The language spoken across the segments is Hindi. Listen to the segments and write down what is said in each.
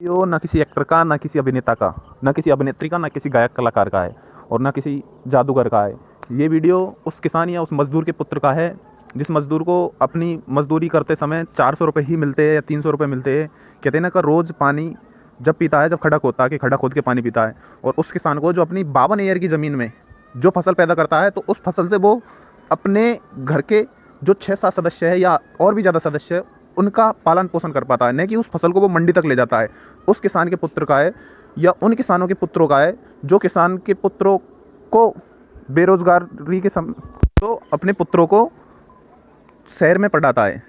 यो ना किसी एक्टर का, ना किसी अभिनेता का, ना किसी अभिनेत्री का, ना किसी गायक कलाकार का है और ना किसी जादूगर का है। ये वीडियो उस किसान या उस मज़दूर के पुत्र का है जिस मज़दूर को अपनी मज़दूरी करते समय 400 रुपये ही मिलते हैं या 300 रुपये मिलते हैं। कहते हैं ना का रोज़ पानी जब पीता है, जब खड्डा खोदता है कि खड्डा खोद के पानी पीता है। और उस किसान को जो अपनी 52 एकड़ की ज़मीन में जो फसल पैदा करता है, तो उस फसल से वो अपने घर के जो 6-7 सदस्य है या और भी ज़्यादा सदस्य है उनका पालन पोषण कर पाता है, नहीं कि उस फसल को वो मंडी तक ले जाता है। उस किसान के पुत्र का है या उन किसानों के पुत्रों का है जो किसान के पुत्रों को बेरोजगारी के तो अपने पुत्रों को शहर में पढ़ाता है,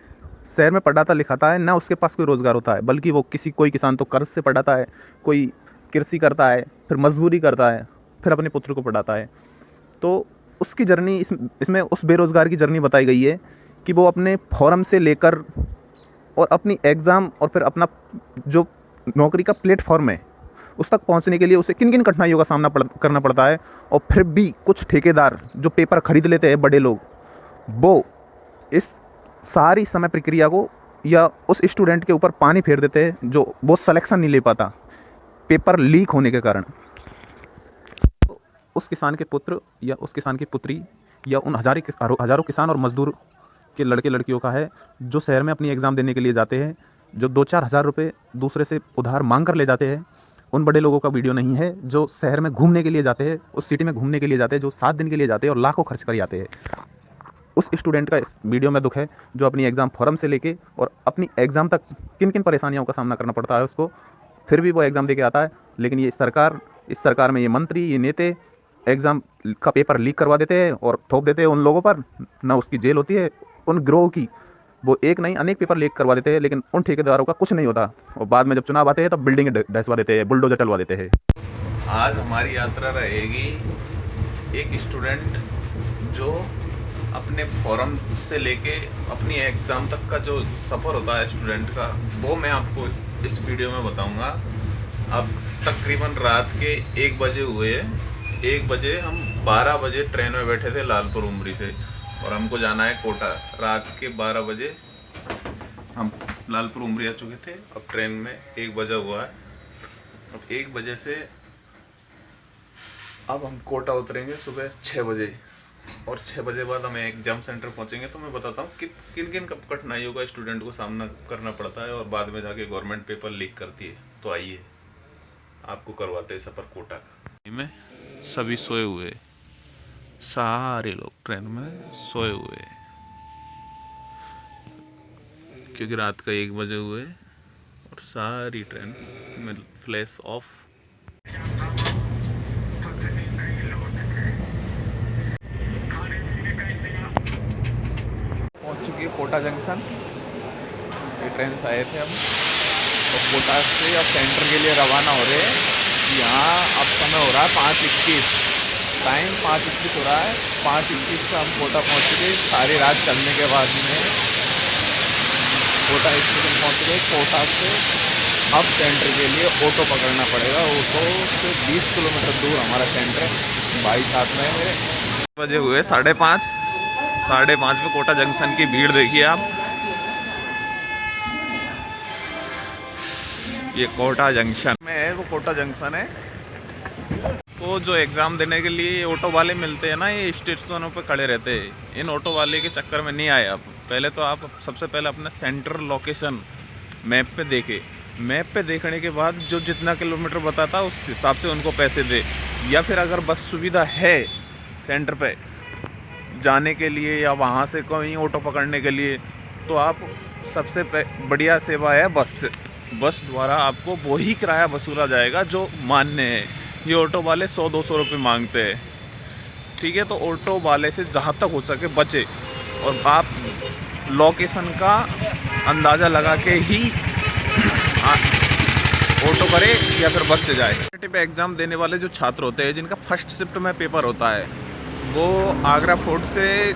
शहर में पढ़ाता लिखाता है। ना उसके पास कोई रोज़गार होता है, बल्कि वो कोई किसान तो कर्ज से पढ़ाता है, कोई कृषि करता है, फिर मजदूरी करता है, फिर अपने पुत्र को पढ़ाता है। तो उसकी जर्नी इसमें उस बेरोज़गार की जर्नी बताई गई है कि वो अपने फॉर्म से लेकर और अपनी एग्ज़ाम और फिर अपना जो नौकरी का प्लेटफॉर्म है उस तक पहुंचने के लिए उसे किन किन कठिनाइयों का सामना करना पड़ता है। और फिर भी कुछ ठेकेदार जो पेपर खरीद लेते हैं बड़े लोग, वो इस सारी समय प्रक्रिया को या उस स्टूडेंट के ऊपर पानी फेर देते हैं जो वो सिलेक्शन नहीं ले पाता पेपर लीक होने के कारण। तो उस किसान के पुत्र या उस किसान की पुत्री या उन हज़ारों किसान और मजदूर के लड़के लड़कियों का है जो शहर में अपनी एग्ज़ाम देने के लिए जाते हैं, जो 2-4 हज़ार रुपये दूसरे से उधार मांग कर ले जाते हैं। उन बड़े लोगों का वीडियो नहीं है जो शहर में घूमने के लिए जाते हैं, उस सिटी में घूमने के लिए जाते हैं, जो 7 दिन के लिए जाते हैं और लाखों खर्च कर जाते हैं। उस स्टूडेंट का इस वीडियो में दुख है जो अपनी एग्ज़ाम फॉर्म से लेके और अपनी एग्ज़ाम तक किन किन परेशानियों का सामना करना पड़ता है उसको, फिर भी वो एग्ज़ाम दे के आता है। लेकिन ये सरकार, इस सरकार में ये मंत्री, ये नेते एग्ज़ाम का पेपर लीक करवा देते हैं और थोप देते हैं उन लोगों पर। ना उसकी जेल होती है उन गिरोह की, वो एक नहीं अनेक पेपर लीक करवा देते हैं, लेकिन उन ठेकेदारों का कुछ नहीं होता। और बाद में जब चुनाव आते हैं तब बिल्डिंग ढसवा देते हैं, बुलडोजर चलवा देते हैं। आज हमारी यात्रा रहेगी एक स्टूडेंट जो अपने फॉर्म से लेके अपनी एग्ज़ाम तक का जो सफ़र होता है स्टूडेंट का, वो मैं आपको इस वीडियो में बताऊंगा। अब तकरीबन रात के 1 बजे हुए। 1 बजे हम 12 बजे ट्रेन में बैठे थे लालपुर उमरी से और हमको जाना है कोटा। रात के 12 बजे हम लालपुर उमरी आ चुके थे। अब ट्रेन में 1 बजा हुआ है। अब 1 बजे से अब हम कोटा उतरेंगे सुबह 6 बजे और 6 बजे बाद हम एग्जाम सेंटर पहुंचेंगे। तो मैं बताता हूँ कि किन किन कठिनाइयों का स्टूडेंट को सामना करना पड़ता है और बाद में जाके गवर्नमेंट पेपर लीक करती है। तो आइए आपको करवाते हैं सफ़र कोटा का। में सभी सोए हुए, सारे लोग ट्रेन में सोए हुए क्योंकि रात का 1 बजे हुए और सारी ट्रेन में फ्लैश ऑफ। पहुंच चुकी है कोटा जंक्शन। ये ट्रेन से आए थे हम और कोटा से अब सेंटर के लिए रवाना हो रहे हैं। यहाँ अब समय हो रहा है 5:21, टाइम 5:21 हो रहा है। 5:21 से हम कोटा पहुँच गए। सारी रात चलने के बाद में कोटा स्टेशन पहुँच गए। कोटा से अब सेंटर के लिए ऑटो पकड़ना पड़ेगा। ऑटो से 20 किलोमीटर दूर हमारा सेंटर है। भाई साथ में है मेरे। बजे हुए 5:30 पे कोटा जंक्शन की भीड़ देखिए आप। ये कोटा जंक्शन में है, वो कोटा जंक्शन है। तो जो एग्ज़ाम देने के लिए ऑटो वाले मिलते हैं ना, ये स्टेशनों पे खड़े रहते हैं। इन ऑटो वाले के चक्कर में नहीं आए आप। पहले तो आप सबसे पहले अपना सेंटर लोकेशन मैप पे देखे। मैप पे देखने के बाद जो जितना किलोमीटर बताता उस हिसाब से उनको पैसे दे। या फिर अगर बस सुविधा है सेंटर पे जाने के लिए या वहाँ से कोई ऑटो पकड़ने के लिए, तो आप सबसे बढ़िया सेवा है बस द्वारा आपको वही किराया वसूला जाएगा जो मान्य है। ये ऑटो वाले 100-200 रुपये मांगते हैं, ठीक है। तो ऑटो वाले से जहाँ तक हो सके बचे और आप लोकेशन का अंदाज़ा लगा के ही ऑटो करे या फिर बस से जाए। पे एग्ज़ाम देने वाले जो छात्र होते हैं जिनका फर्स्ट शिफ्ट में पेपर होता है, वो आगरा फोर्ट से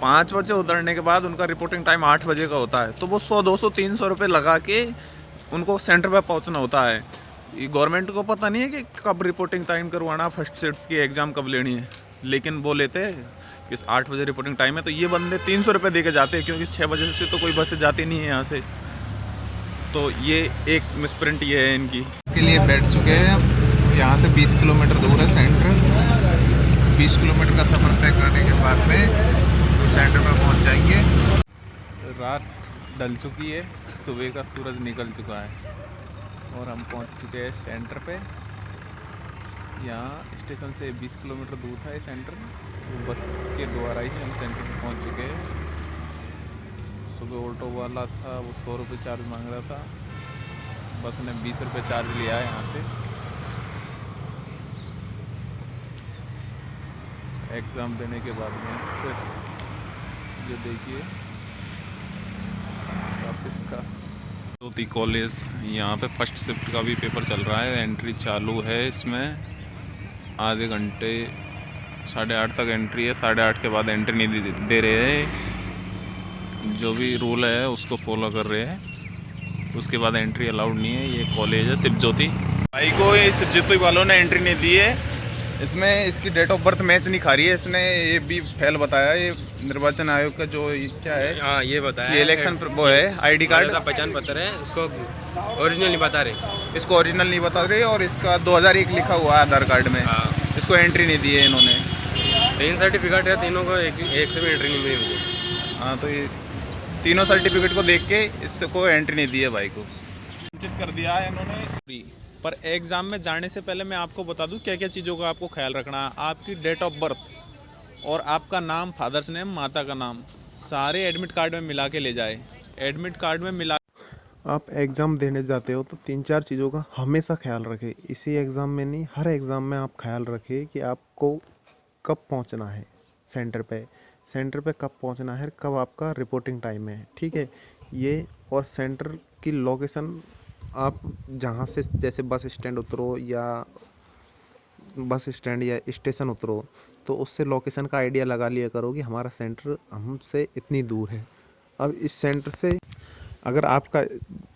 5 बजे उतरने के बाद उनका रिपोर्टिंग टाइम 8 बजे का होता है। तो वो 100-200-300 रुपये लगा के उनको सेंटर पे पहुंचना होता है। ये गवर्नमेंट को पता नहीं है कि कब रिपोर्टिंग टाइम करवाना, फर्स्ट शिफ्ट की एग्ज़ाम कब लेनी है, लेकिन वो लेते हैं कि 8 बजे रिपोर्टिंग टाइम है। तो ये बंदे 300 रुपये दे के जाते हैं क्योंकि 6 बजे से तो कोई बसें जाती नहीं है यहाँ से। तो ये एक मिसप्रिंट ये है इनकी। के लिए बैठ चुके हैं अब। यहाँ से 20 किलोमीटर दूर है सेंटर। 20 किलोमीटर का सफ़र तय करने के बाद में तो सेंटर पर पहुँच जाएंगे। रात ढल चुकी है, सुबह का सूरज निकल चुका है और हम पहुंच चुके हैं सेंटर पे। यहाँ स्टेशन से 20 किलोमीटर दूर था ये सेंटर, तो बस के द्वारा ही हम सेंटर पे पहुंच चुके हैं। सुबह ऑटो वाला था, वो 100 रुपये चार्ज मांग रहा था, बस ने 20 रुपये चार्ज लिया है यहाँ से। एग्ज़ाम देने के बाद में फिर ये देखिए वापस का ज्योति कॉलेज। यहाँ पे फर्स्ट शिफ्ट का भी पेपर चल रहा है, एंट्री चालू है इसमें। आधे घंटे 8:30 तक एंट्री है, 8:30 के बाद एंट्री नहीं दे रहे हैं। जो भी रूल है उसको फॉलो कर रहे हैं, उसके बाद एंट्री अलाउड नहीं है। ये कॉलेज है शिव ज्योति। भाई को ये शिव ज्योति वालों ने एंट्री नहीं दी है। इसमें इसकी डेट ऑफ बर्थ मैच नहीं खा रही है। इसने ये भी फेल बताया, ये निर्वाचन आयोग का जो क्या है, हाँ ये बताया, ये इलेक्शन वो है आईडी कार्ड का पहचान पत्र है, इसको ओरिजिनल नहीं बता रहे। इसको ओरिजिनल नहीं बता रहे और इसका 2001 लिखा हुआ है आधार कार्ड में। हाँ। इसको एंट्री नहीं दी है इन्होंने। 3 सर्टिफिकेट है, तीनों को एक से भी एंट्री नहीं मिली मुझे। हाँ, तो ये तीनों सर्टिफिकेट को देख के इसको एंट्री नहीं दी है भाई को। वंचित कर दिया है इन्होंने। पर एग्ज़ाम में जाने से पहले मैं आपको बता दूं क्या क्या चीज़ों का आपको ख्याल रखना है। आपकी डेट ऑफ बर्थ और आपका नाम, फादर्स नेम, माता का नाम, सारे एडमिट कार्ड में मिला के ले जाए। एडमिट कार्ड में मिला आप एग्ज़ाम देने जाते हो तो 3-4 चीज़ों का हमेशा ख्याल रखें। इसी एग्ज़ाम में नहीं, हर एग्ज़ाम में आप ख्याल रखें कि आपको कब पहुंचना है सेंटर पे कब पहुंचना है, कब आपका रिपोर्टिंग टाइम है, ठीक है। ये और सेंटर की लोकेशन, आप जहाँ से जैसे बस स्टैंड उतरो या स्टेशन उतरो तो उससे लोकेशन का आइडिया लगा लिया करो कि हमारा सेंटर हमसे इतनी दूर है। अब इस सेंटर से अगर आपका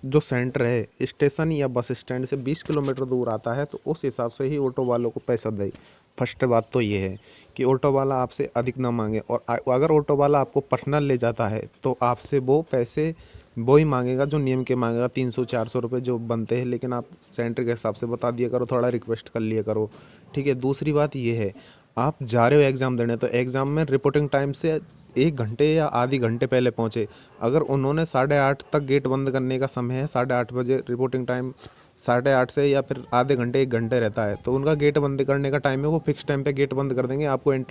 जो सेंटर है स्टेशन या बस स्टैंड से 20 किलोमीटर दूर आता है तो उस हिसाब से ही ऑटो वालों को पैसा दे। फर्स्ट बात तो ये है कि ऑटो वाला आपसे अधिक ना मांगे, और अगर ऑटो वाला आपको पर्सनल ले जाता है तो आपसे वो पैसे वो ही मांगेगा जो नियम के मांगेगा, 300-400 रुपये जो बनते हैं। लेकिन आप सेंटर के हिसाब से बता दिया करो, थोड़ा रिक्वेस्ट कर लिया करो, ठीक है। दूसरी बात ये है, आप जा रहे हो एग्ज़ाम देने तो एग्ज़ाम में रिपोर्टिंग टाइम से 1 घंटे या आधी घंटे पहले पहुँचे। अगर उन्होंने 8:30 तक गेट बंद करने का समय है, 8:30 बजे रिपोर्टिंग टाइम 8:30 से या फिर आधे घंटे 1 घंटे रहता है, तो उनका गेट बंद करने का टाइम है, वो फिक्स टाइम पे गेट बंद कर देंगे। आपको एंट्री